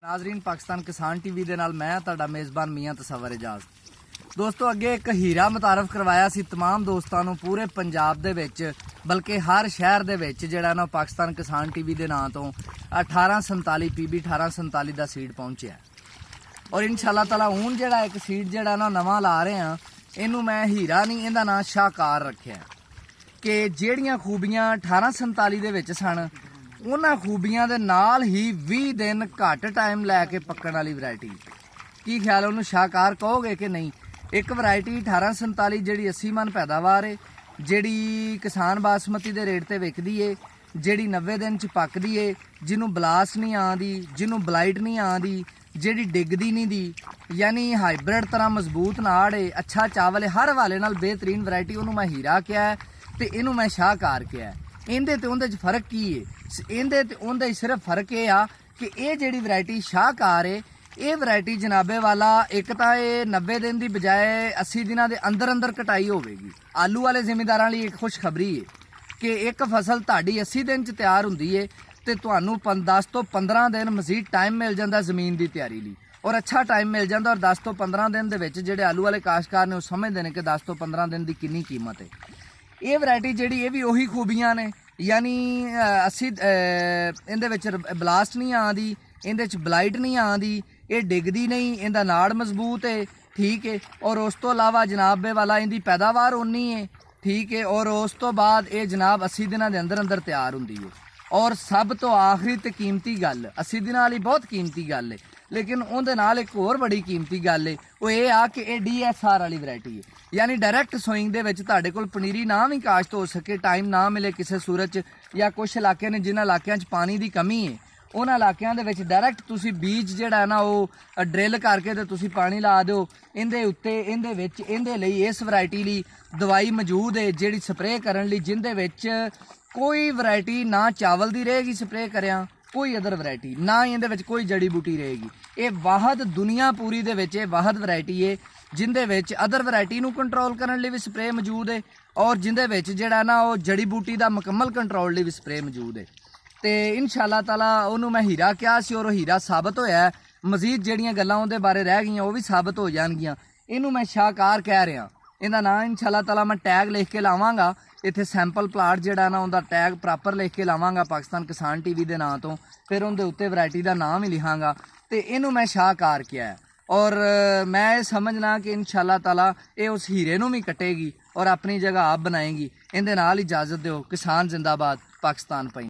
नाजरीन पाकिस्तान किसान टीवी दे नाल मैं तुहाडा मेज़बान मियां तसव्वुर एजाज। दोस्तों अगे एक हीरा मुतारफ करवाया सी तमाम दोस्तां नूं पूरे पंजाब दे विच बल्कि हर शहर दे विच जिहड़ा ना पाकिस्तान किसान टीवी दे नां तो 1847 PB 1847 दा सीड पहुंचिया और इंशाअल्लाह ताला हुण जिहड़ा एक सीड जिहड़ा ना नवां ला रहे हां इहनूं मैं हीरा नहीं इहदा नां शाहकार रखिया कि ਜਿਹੜੀਆਂ खूबियां 1847 ਦੇ ਵਿੱਚ ਸਨ ਉਹਨਾਂ खूबियां ਦੇ ਨਾਲ ਹੀ 20 ਦਿਨ ਘੱਟ ਟਾਈਮ ਲੈ ਕੇ ਪੱਕਣ ਵਾਲੀ ਵੈਰਾਈਟੀ। ਕੀ ਖਿਆਲ ਉਹਨੂੰ ਸ਼ਾਹਕਾਰ ਕਹੋਗੇ ਕਿ ਨਹੀਂ? ਇੱਕ ਵੈਰਾਈਟੀ 1847 ਜਿਹੜੀ 80 ਮਨ ਪੈਦਾਵਾਰ ਹੈ, ਜਿਹੜੀ ਕਿਸਾਨ ਬਾਸਮਤੀ ਦੇ ਰੇਟ ਤੇ ਵਿਕਦੀ ਏ, ਜਿਹੜੀ 90 ਦਿਨ ਚ ਪੱਕਦੀ ਏ, ਜਿਹਨੂੰ ਬਲਾਸ ਨਹੀਂ ਆਉਂਦੀ, ਜਿਹਨੂੰ ਬਲਾਈਟ ਨਹੀਂ ਆਉਂਦੀ, ਜਿਹੜੀ ਡਿੱਗਦੀ ਨਹੀਂ ਦੀ, यानी हाइब्रिड तरह मजबूत नाड़ है, अच्छा चावल है, हर हवाले नाल बेहतरीन वैरायटी उन्होंने मैं हीरा किया है तो इनू मैं शाहकार किया है। इंदे ते उंदे च फर्क की है? इंदे ते उंदे सिर्फ फर्क ये आ कि ये जिहड़ी वैरायटी शाहकार है ये वैरायटी जनाबे वाला एक तो ये 90 दिन की बजाय 80 दिनों के अंदर अंदर कटाई होगी। आलू वाले जिमीदारां लई एक खुशखबरी है कि एक फसल तुहाडी 80 दिन च तैयार हुंदी है तो तुहानू 10 तो 15 दिन मजीद टाइम मिल जाता जमीन की तैयारी लई और अच्छा टाइम मिल जाता और 10 तो 15 दिन के जोड़े आलू वाले काश्तकार ने समझते हैं कि 10 तो 15 दिन की कितनी कीमत है। ये वैरायटी जी ये भी उही खूबियां ने, यानी 80 इहदे ब्लास्ट नहीं आती, इहदे ब्लाइट नहीं आती, ये डिगदी नहीं, इहदा नाड़ मजबूत है, ठीक है। और उस तो इलावा जनाब वाला इहदी पैदावार उन्नी है, ठीक है। और उस तो बाद ये जनाब 80 दिनों के अंदर अंदर तैयार होंदी है। और सब तो आखिरी तो कीमती गल 80 दिनों वाली बहुत कीमती गल है, लेकिन उहदे नाल एक होर बड़ी कीमती गल है वो ये आ कि ये DSR वाली वैरायटी है, यानी डायरैक्ट सोइंग दे विच तुहाडे कोल पनीरी ना भी काश्त हो सके, टाइम ना मिले किसी सूरत च, या कुछ इलाके ने जिन्हां इलाकिਆਂ 'ਚ पानी की कमी है उन्हां इलाकिਆਂ ਦੇ ਵਿੱਚ डायरैक्ट तुसीं बीज जिहड़ा ना वो ड्रिल करके ते तुसीं पानी ला दिओ इहदे उत्ते। इहदे विच इहदे लई इस वैरायटी लई दवाई मौजूद है जिहड़ी स्प्रे करन लई, जिहदे विच कोई वैरायटी ना चावल दी रहेगी स्प्रे करिया, कोई अदर वैरायटी ना इहदे विच कोई जड़ी बूटी रहेगी। ये वाहद दुनिया पूरी दे विच वाहद वैरायटी है जिंदे विच अदर वैरायटी नूं कंट्रोल करन लई भी स्प्रे मौजूद है और जिंदे विच जिहड़ा ना वो जड़ी बूटी दा मुकम्मल कंट्रोल लई भी स्प्रे मौजूद है। तो इंशाअल्लाह ताला उन्होंने मैं हीरा कहा सी और हीरा साबित होया है। मजीद जिहड़ियां गल्लां उहदे बारे रह गईयां वो भी साबित हो जाणगियां। इनू मैं शाहकार कह रहा, इहदा नाम इंशाअल्लाह ताला मैं टैग लिख के लावांगा, इत्थे सैंपल प्लाट जिहड़ा ना उहदा टैग प्रॉपर लिख के लावांगा पाकिस्तान किसान टीवी के नाम तो, फिर उहदे उत्ते वैरायटी का नाम ही लिखांगा। तो इनू मैं शाहकार किया है और मैं समझना कि इंशाअल्लाह ताला ये उस हीरे नूं भी कटेगी और अपनी जगह आप बनाएगी। इहदे नाल इजाज़त दिओ। किसान जिंदाबाद, पाकिस्तान पई।